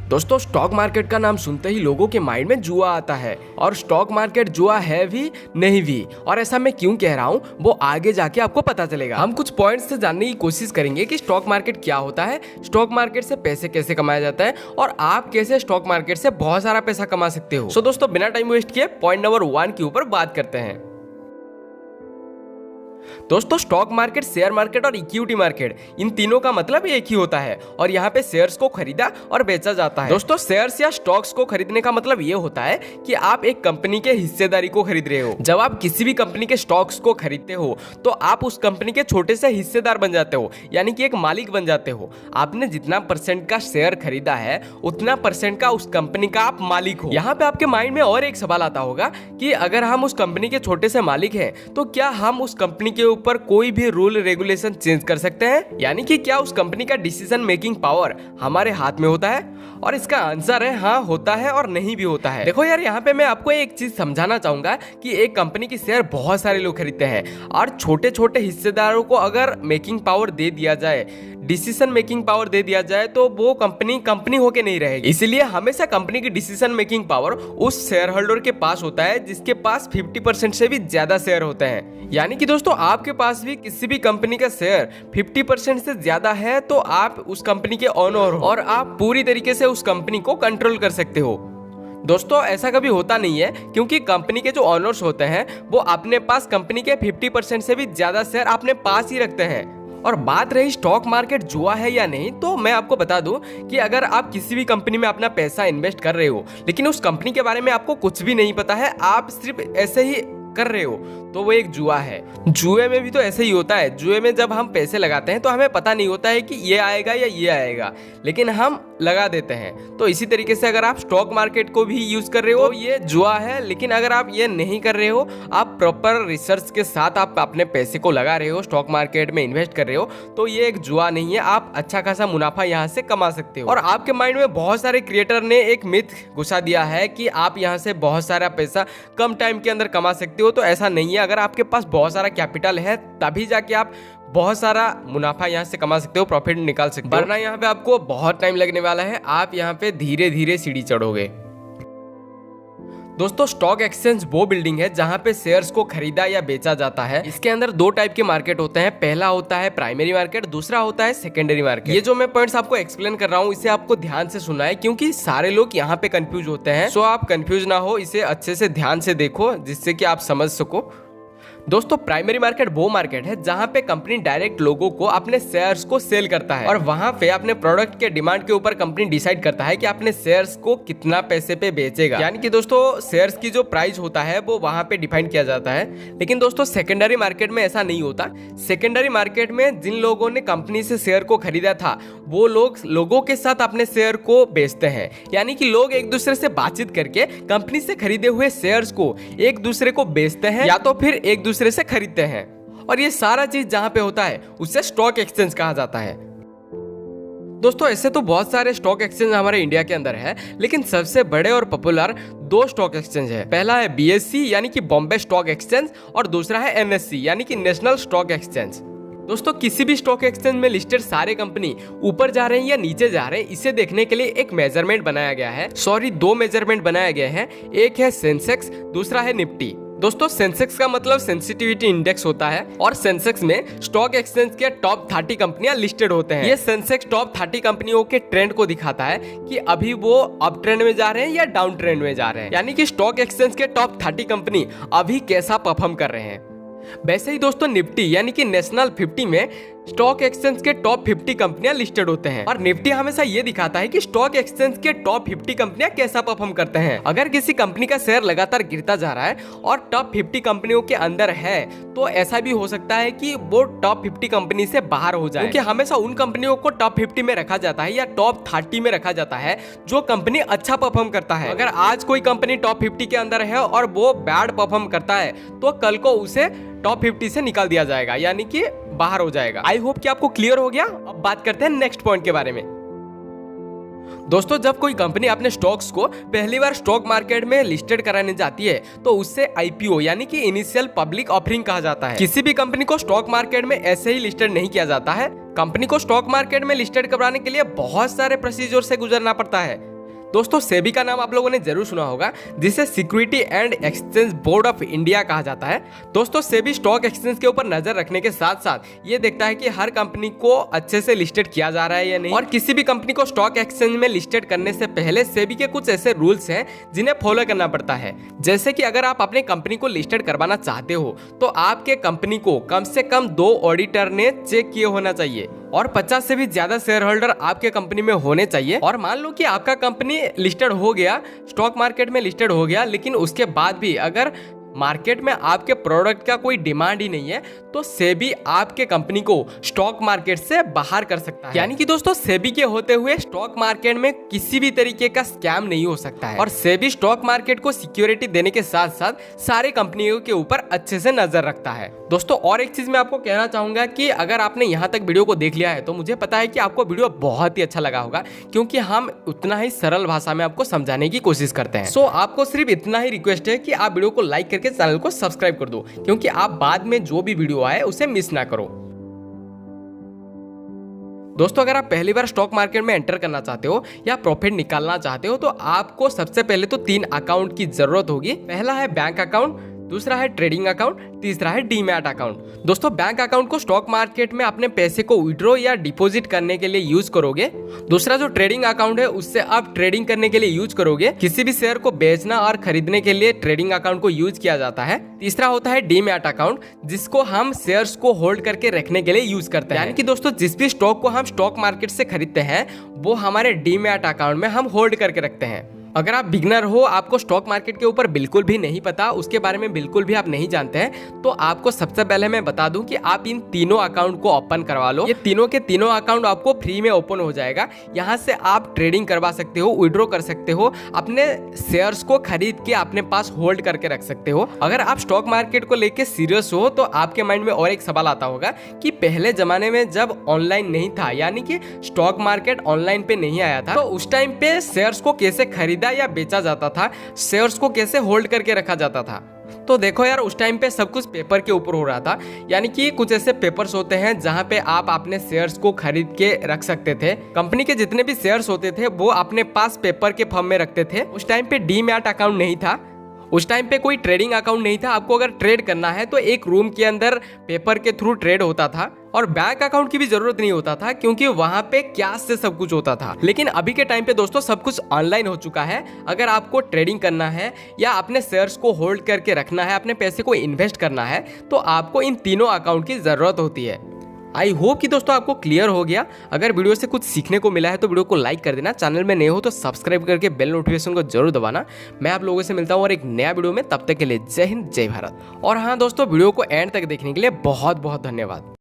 दोस्तों stock market का नाम सुनते ही लोगों के माइंड में जुआ आता है और स्टॉक मार्केट जुआ है भी नहीं भी। और ऐसा मैं क्यों कह रहा हूँ वो आगे जाके आपको पता चलेगा। हम कुछ पॉइंट्स से जानने की कोशिश करेंगे कि स्टॉक मार्केट क्या होता है, स्टॉक मार्केट से पैसे कैसे कमाया जाता है और आप कैसे स्टॉक मार्केट से बहुत सारा पैसा कमा सकते हो। सो दोस्तों बिना टाइम वेस्ट किए पॉइंट नंबर 1 के ऊपर बात करते हैं। दोस्तों स्टॉक मार्केट, शेयर मार्केट और इक्विटी मार्केट, इन तीनों का मतलब एक ही होता है और यहाँ पे शेयर्स को खरीदा और बेचा जाता है। दोस्तों शेयर्स या स्टॉक्स को खरीदने का मतलब ये होता है कि आप एक कंपनी के हिस्सेदारी को खरीद रहे हो। जब आप किसी भी कंपनी के स्टॉक्स को खरीदते हो तो आप उस कंपनी के छोटे से हिस्सेदार बन जाते हो, यानी कि एक मालिक बन जाते हो। आपने जितना परसेंट का शेयर खरीदा है उतना परसेंट का उस कंपनी का आप मालिक हो। यहाँ पे आपके माइंड में और एक सवाल आता होगा कि अगर हम उस कंपनी के छोटे से मालिक हैं तो क्या हम उस कंपनी के ऊपर कोई भी रूल रेगुलेशन चेंज कर सकते हैं, यानी कि क्या उस कंपनी का डिसीजन मेकिंग पावर हमारे हाथ में होता है? और इसका आंसर है हाँ, होता है और नहीं भी होता है। देखो यार, यहाँ पे मैं आपको एक चीज समझाना चाहूंगा कि एक कंपनी की शेयर बहुत सारे लोग खरीदते हैं और छोटे छोटे हिस्सेदारों को अगर मेकिंग पावर दे दिया जाए, डिसीजन मेकिंग पावर दे दिया जाए तो वो कंपनी होके नहीं रहेगी। इसलिए हमेशा कंपनी की डिसीजन मेकिंग पावर उस शेयर होल्डर के पास होता है जिसके पास 50% से भी ज्यादा शेयर होते हैं। यानी कि दोस्तों आपके पास भी किसी भी कंपनी का शेयर 50% से ज्यादा है तो आप उस कंपनी के ओनर हो और आप पूरी तरीके से उस कंपनी को कंट्रोल कर सकते हो। दोस्तों ऐसा कभी होता नहीं है क्योंकि कंपनी के जो ओनर्स होते हैं वो अपने पास कंपनी के 50% से भी ज्यादा शेयर अपने पास ही रखते हैं। और बात रही स्टॉक मार्केट जुआ है या नहीं, तो मैं आपको बता दूं कि अगर आप किसी भी कंपनी में अपना पैसा इन्वेस्ट कर रहे हो लेकिन उस कंपनी के बारे में आपको कुछ भी नहीं पता है, आप सिर्फ ऐसे ही कर रहे हो, तो वो एक जुआ है। जुए में भी तो ऐसे ही होता है। जुए में जब हम पैसे लगाते हैं तो हमें पता नहीं होता है कि ये आएगा या ये आएगा, लेकिन हम लगा देते हैं। तो इसी तरीके से अगर आप स्टॉक मार्केट को भी यूज कर रहे हो, ये जुआ है। लेकिन अगर आप ये नहीं कर रहे हो, आप प्रॉपर रिसर्च के साथ आप अपने पैसे को लगा रहे हो, स्टॉक मार्केट में इन्वेस्ट कर रहे हो, तो ये एक जुआ नहीं है। आप अच्छा खासा मुनाफा यहाँ से कमा सकते हो। और आपके माइंड में बहुत सारे क्रिएटर ने एक मिथ घुसा दिया है कि आप यहाँ से बहुत सारा पैसा कम टाइम के अंदर कमा सकते हो। तो ऐसा नहीं है। अगर आपके पास बहुत सारा कैपिटल है तभी जाके आप बहुत सारा मुनाफा यहाँ से कमा सकते हो, प्रॉफिट निकाल सकते हो, वरना यहाँ पे आपको बहुत टाइम लगने वाला है। आप यहाँ पे धीरे धीरे सीढ़ी चढ़ोगे। दोस्तों स्टॉक एक्सचेंज वो बिल्डिंग है जहां पे शेयर्स को खरीदा या बेचा जाता है। इसके अंदर दो टाइप के मार्केट होते हैं। पहला होता है प्राइमरी मार्केट, दूसरा होता है सेकेंडरी मार्केट। ये जो मैं पॉइंट्स आपको एक्सप्लेन कर रहा हूँ इसे आपको ध्यान से सुनना है क्योंकि सारे लोग यहाँ पे कंफ्यूज होते हैं। सो आप कंफ्यूज ना हो, इसे अच्छे से ध्यान से देखो जिससे कि आप समझ सको। दोस्तों प्राइमरी मार्केट वो मार्केट है जहां पे कंपनी डायरेक्ट लोगों को अपने शेयर्स को सेल करता है और वहां पे अपने प्रोडक्ट के डिमांड के ऊपर कंपनी डिसाइड करता है कि अपने शेयर्स को कितना पैसे पे बेचेगा। यानी कि दोस्तों शेयर्स की जो प्राइस होता है वो वहां पे डिफाइन किया जाता है। लेकिन दोस्तों सेकेंडरी मार्केट में ऐसा नहीं होता। सेकेंडरी मार्केट में जिन लोगों ने कंपनी से शेयर को खरीदा था वो लोग लोगों के साथ अपने शेयर को बेचते हैं। यानी कि लोग एक दूसरे से बातचीत करके कंपनी से खरीदे हुए शेयर्स को एक दूसरे को बेचते हैं या तो फिर एक दूसरे से खरीदते हैं। और ये सारा चीज जहां पे होता है उसे स्टॉक एक्सचेंज कहा जाता है। दोस्तों ऐसे तो बहुत सारे स्टॉक एक्सचेंज हमारे इंडिया के अंदर है, लेकिन सबसे बड़े और पॉपुलर दो स्टॉक एक्सचेंज है। पहला है बीएससी यानी कि बॉम्बे स्टॉक एक्सचेंज और दूसरा है एनएससी यानी कि नेशनल स्टॉक एक्सचेंज। दोस्तों किसी भी स्टॉक एक्सचेंज में लिस्टेड सारे कंपनी ऊपर जा रहे हैं या नीचे जा रहे हैं, इसे देखने के लिए एक मेजरमेंट बनाया गया है। दो मेजरमेंट बनाए गए हैं। एक है सेंसेक्स, दूसरा है निफ्टी। दोस्तों सेंसेक्स का मतलब सेंसिटिविटी इंडेक्स होता है और सेंसेक्स में स्टॉक एक्सचेंज के टॉप 30 कंपनियां लिस्टेड होते हैं। ये सेंसेक्स टॉप 30 कंपनियों के ट्रेंड को दिखाता है कि अभी वो अप ट्रेंड में जा रहे हैं या डाउन ट्रेंड में जा रहे हैं, यानी कि स्टॉक एक्सचेंज के टॉप 30 कंपनी अभी कैसा परफॉर्म कर रहे हैं। वैसे ही दोस्तों निफ्टी यानी कि नेशनल 50 में स्टॉक एक्सचेंज के टॉप 50 कंपनियां लिस्टेड होते हैं और निफ्टी हमेशा ये दिखाता है कि स्टॉक एक्सचेंज के टॉप 50 कंपनियां कैसा परफॉर्म करते हैं। अगर किसी कंपनी का शेयर लगातार गिरता जा रहा है और टॉप 50 कंपनियों के अंदर है तो ऐसा भी हो सकता है कि वो टॉप 50 कंपनी से बाहर हो जाए, क्योंकि हमेशा उन कंपनियों को टॉप 50 में रखा जाता है या टॉप 30 में रखा जाता है जो कंपनी अच्छा परफॉर्म करता है। अगर आज कोई कंपनी टॉप 50 के अंदर है और वो बैड परफॉर्म करता है तो कल को उसे टॉप 50 से निकाल दिया जाएगा, यानी कि बाहर हो जाएगा। आई होप कि आपको क्लियर हो गया। अब बात करते हैं नेक्स्ट पॉइंट के बारे में। दोस्तों जब कोई कंपनी अपने स्टॉक्स को पहली बार स्टॉक मार्केट में लिस्टेड कराने जाती है तो उससे आईपीओ यानी कि इनिशियल पब्लिक ऑफरिंग कहा जाता है। किसी भी कंपनी को स्टॉक मार्केट में ऐसे ही लिस्टेड नहीं किया जाता है। कंपनी को स्टॉक मार्केट में लिस्टेड कराने के लिए बहुत सारे प्रोसीजर से गुजरना पड़ता है। दोस्तों सेबी का नाम आप लोगों ने जरूर सुना होगा, जिसे security and exchange board of India कहा जाता है। दोस्तों सेबी स्टॉक एक्सचेंज के ऊपर नजर रखने के साथ साथ ये देखता है कि हर कंपनी को अच्छे से लिस्टेड किया जा रहा है या नहीं, और किसी भी कंपनी को स्टॉक एक्सचेंज में लिस्टेड करने से पहले सेबी के कुछ ऐसे रूल्स हैं जिन्हें फॉलो करना पड़ता है। जैसे कि अगर आप अपनी कंपनी को लिस्टेड करवाना चाहते हो तो आपके कंपनी को कम से कम 2 ऑडिटर ने चेक किए होना चाहिए और 50 से भी ज्यादा शेयर होल्डर आपके कंपनी में होने चाहिए। और मान लो कि आपका कंपनी लिस्टेड हो गया, स्टॉक मार्केट में लिस्टेड हो गया, लेकिन उसके बाद भी अगर मार्केट में आपके प्रोडक्ट का कोई डिमांड ही नहीं है तो सेबी आपके कंपनी को स्टॉक मार्केट से बाहर कर सकता है। यानी कि दोस्तों सेबी के होते हुए स्टॉक मार्केट में किसी भी तरीके का स्कैम नहीं हो सकता है। और सेबी स्टॉक मार्केट को सिक्योरिटी देने के साथ साथ सारे कंपनियों के ऊपर अच्छे से नजर रखता है। दोस्तों और एक चीज मैं आपको कहना चाहूंगा कि अगर आपने यहाँ तक वीडियो को देख लिया है तो मुझे पता है कि आपको वीडियो बहुत ही अच्छा लगा होगा, क्योंकि हम उतना ही सरल भाषा में आपको समझाने की कोशिश करते हैं। सो आपको सिर्फ इतना ही रिक्वेस्ट है कि आप वीडियो को लाइक करके चैनल को सब्सक्राइब कर दो, क्योंकि आप बाद में जो भी वीडियो आए उसे मिस ना करो। दोस्तों अगर आप पहली बार स्टॉक मार्केट में एंटर करना चाहते हो या प्रॉफिट निकालना चाहते हो तो आपको सबसे पहले तो 3 अकाउंट की जरूरत होगी। पहला है बैंक अकाउंट, दूसरा है ट्रेडिंग अकाउंट, तीसरा है डीमैट अकाउंट। दोस्तों बैंक अकाउंट को स्टॉक मार्केट में अपने पैसे को विड्रॉ या डिपॉजिट करने के लिए यूज करोगे। दूसरा जो ट्रेडिंग अकाउंट है उससे आप ट्रेडिंग करने के लिए यूज करोगे। किसी भी शेयर को बेचना और खरीदने के लिए ट्रेडिंग अकाउंट को यूज किया जाता है। तीसरा होता है डीमैट अकाउंट, जिसको हम शेयर्स को होल्ड करके रखने के लिए यूज करते हैं। यानी कि दोस्तों जिस भी स्टॉक को हम स्टॉक मार्केट से खरीदते हैं वो हमारे डीमैट अकाउंट में हम होल्ड करके रखते हैं। अगर आप बिगनर हो, आपको स्टॉक मार्केट के ऊपर बिल्कुल भी नहीं पता, उसके बारे में बिल्कुल भी आप नहीं जानते हैं, तो आपको सबसे पहले मैं बता दूं कि आप इन तीनों अकाउंट को ओपन करवा लो। ये तीनों के तीनों अकाउंट आपको फ्री में ओपन हो जाएगा। यहाँ से आप ट्रेडिंग करवा सकते हो, विड्रॉ कर सकते हो, अपने शेयर्स को खरीद के अपने पास होल्ड करके रख सकते हो। अगर आप स्टॉक मार्केट को लेके सीरियस हो तो आपके माइंड में और एक सवाल आता होगा कि पहले जमाने में जब ऑनलाइन नहीं था, यानी कि स्टॉक मार्केट ऑनलाइन पे नहीं आया था, तो उस टाइम पे शेयर्स को कैसे खरीदा या बेचा जाता था, शेयर्स को कैसे होल्ड करके रखा जाता था? तो देखो यार, उस टाइम पे सब कुछ पेपर के ऊपर हो रहा था। यानी कि कुछ ऐसे पेपर्स होते हैं जहां पे आप अपने शेयर्स को खरीद के रख सकते थे। कंपनी के जितने भी शेयर्स होते थे वो अपने पास पेपर के फॉर्म में रखते थे। उस टाइम पे डीमैट अकाउंट नहीं था, उस टाइम पे कोई ट्रेडिंग अकाउंट नहीं था। आपको अगर ट्रेड करना है तो एक रूम के अंदर पेपर के थ्रू ट्रेड होता था, और बैंक अकाउंट की भी जरूरत नहीं होता था क्योंकि वहां पे कैश से सब कुछ होता था। लेकिन अभी के टाइम पे दोस्तों सब कुछ ऑनलाइन हो चुका है। अगर आपको ट्रेडिंग करना है या अपने शेयर्स को होल्ड करके रखना है, अपने पैसे को इन्वेस्ट करना है, तो आपको इन तीनों अकाउंट की जरूरत होती है। आई होप कि दोस्तों आपको क्लियर हो गया। अगर वीडियो से कुछ सीखने को मिला है तो वीडियो को लाइक कर देना, चैनल में नए हो तो सब्सक्राइब करके बेल नोटिफिकेशन को जरूर दबाना। मैं आप लोगों से मिलता हूँ और एक नया वीडियो में, तब तक के लिए जय हिंद जय भारत। और हाँ दोस्तों, वीडियो को एंड तक देखने के लिए बहुत बहुत धन्यवाद।